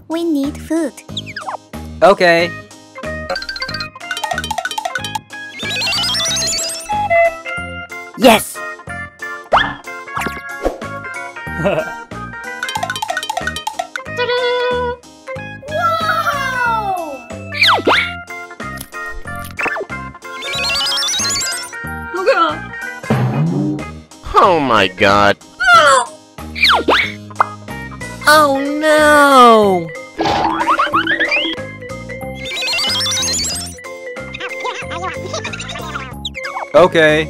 We need food. Okay. Yes! Oh my god. Oh no! Okay.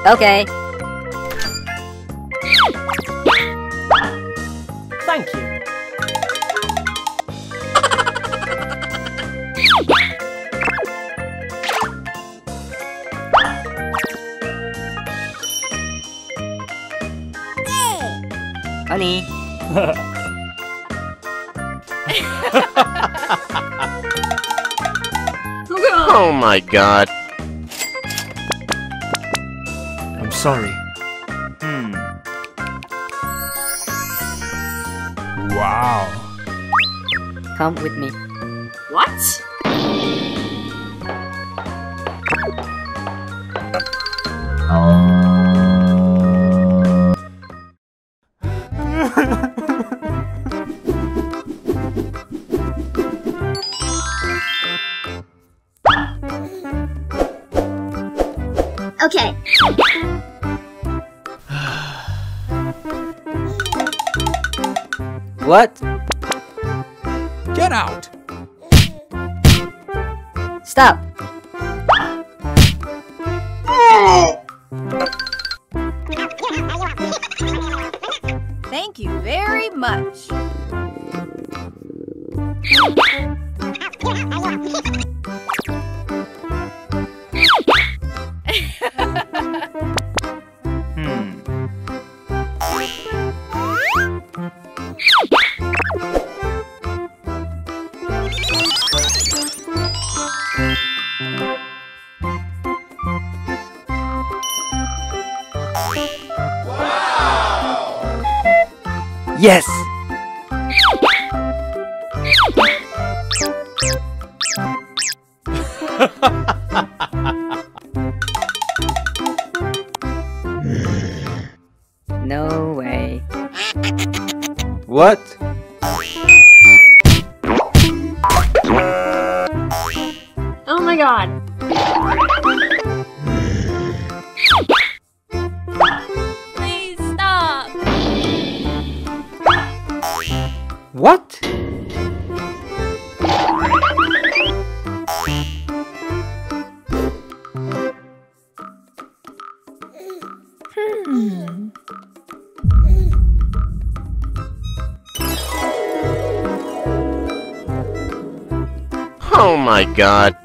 Okay. Thank you. Honey. Oh my god. I'm sorry. Wow. Come with me. What? Okay. What? Get out! Stop! Thank you very much. Yes! No way. What? Oh my god. Please stop. What? Oh my god.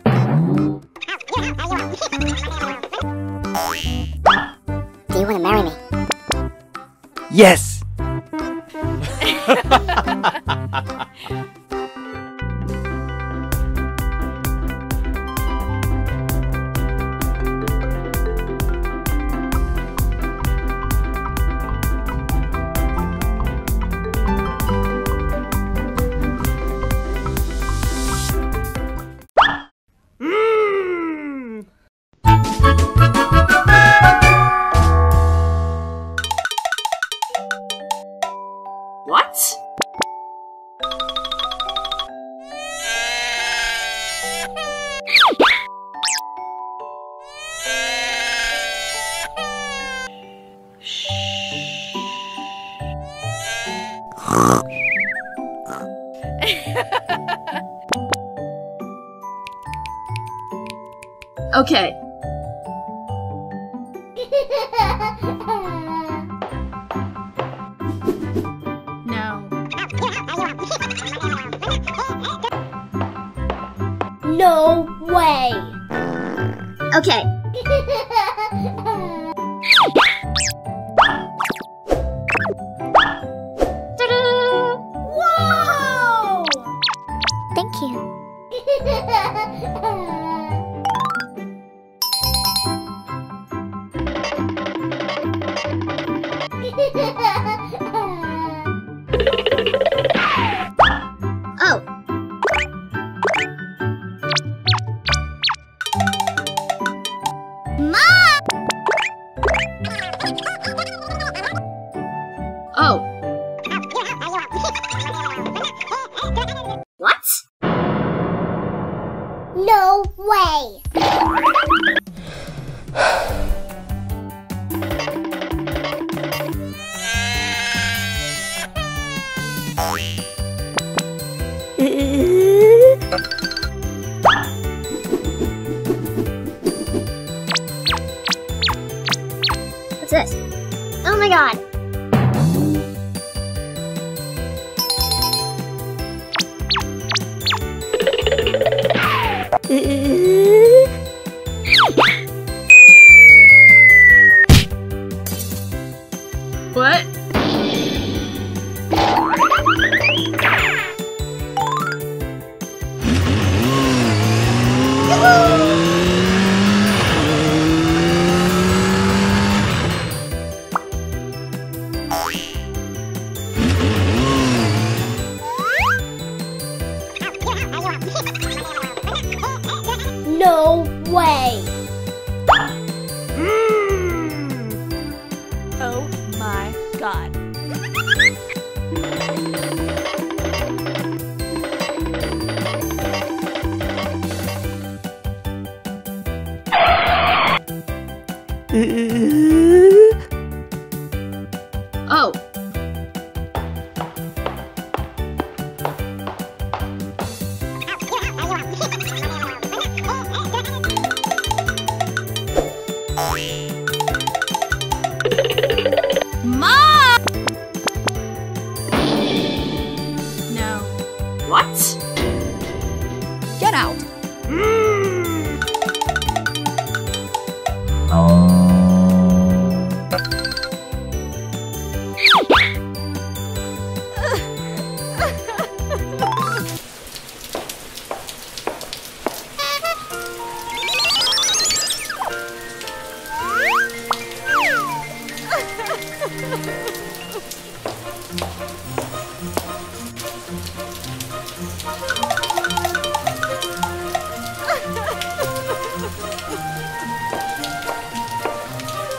Do you want to marry me? Yes! What? Okay. No. No way. Okay. Whoa! Thank you. No way! What's this? Oh my god! What? No way! Oh my god. Oh. Mom! No. What? Get out!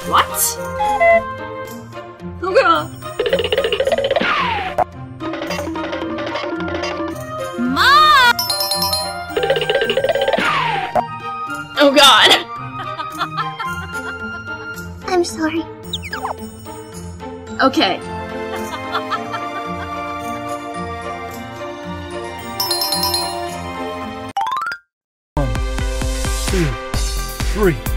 What? Oh god. Mom! Oh god. I'm sorry. Okay. 1, 2, 3.